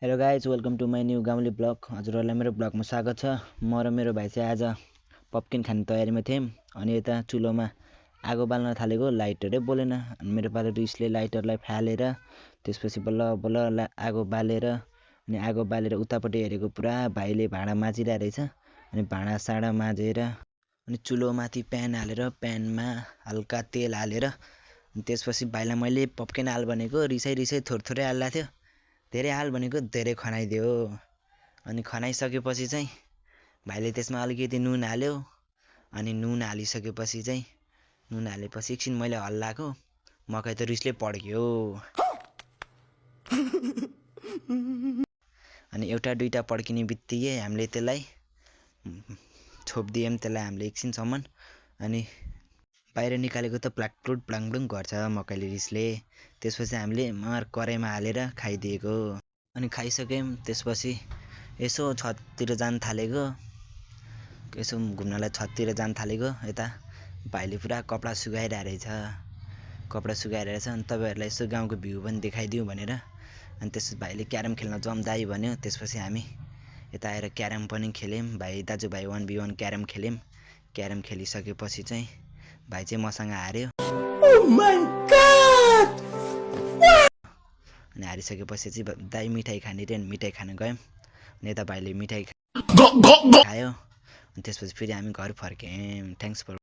Hello guys welcome to my new गाउँले blog. हजुरहरूलाई मेरो ब्लगमा स्वागत छ। म र मेरो भाइ चाहिँ आज पप्किन खाने तयारीमा थियौँ। अनि यता चुलोमा आगो बाल्न थालेको, लाइटरै बोलेन। अनि मेरो पालो रिसले लाइटरलाई फालेर त्यसपछि बल्ल बल्ल आगो बालेर आगो बालेर उतापट्टि हेरेको पुरा भाइले भाँडा माझिरहेको रहेछ। अनि भाँडासाँडा माझेर अनि चुलोमाथि प्यान हालेर प्यानमा हल्का तेल हालेर त्यसपछि भाइलाई मैले पप्किन हाल भनेको रिसाइ थोरै हाल्ला थियो। धेरै हाल भनेको धेरै खनाइदियो। अनि खनाइसकेपछि चाहिँ भाइले त्यसमा अलिकति नुन हाल्यो। अनि नुन हालिसकेपछि चाहिँ नुन हालेपछि एकछिन मैले हल्लाएको, मकै त रिसले पड्क्यो। अनि एउटा दुईटा पड्किने बित्तिकै हामीले त्यसलाई छोपिदियौँ, त्यसलाई हामीले एकछिनसम्म। अनि बाहिर निकालेको त प्लाङप्लुङ गर्छ मकैले रिसले। त्यसपछि हामीले कराईमा हालेर खाइदिएको। अनि खाइसक्यौँ। त्यसपछि यसो छततिर जान थालेको, यसो घुम्नलाई छततिर जान थालेको। यता भाइले पुरा कपडा सुकाइरहेको रहेछ। अनि तपाईँहरूलाई यसो गाउँको भ्यू पनि देखाइदिउँ भनेर। अनि त्यसपछि भाइले क्यारम खेल्न जाउँ दाइ भन्यो। त्यसपछि हामी यता आएर क्यारम पनि खेल्यौँ। दाजुभाइ 1v1 क्यारम खेल्यौँ। क्यारम खेलिसकेपछि चाहिँ भाइ चाहिँ मसँग हार्यो। अनि हारिसकेपछि चाहिँ दाइ मिठाई खाने रे, मिठाई खान गयौँ। अनि यता भाइले मिठाई खायो। अनि त्यसपछि फेरि हामी घर फर्क्यौँ। Thanks for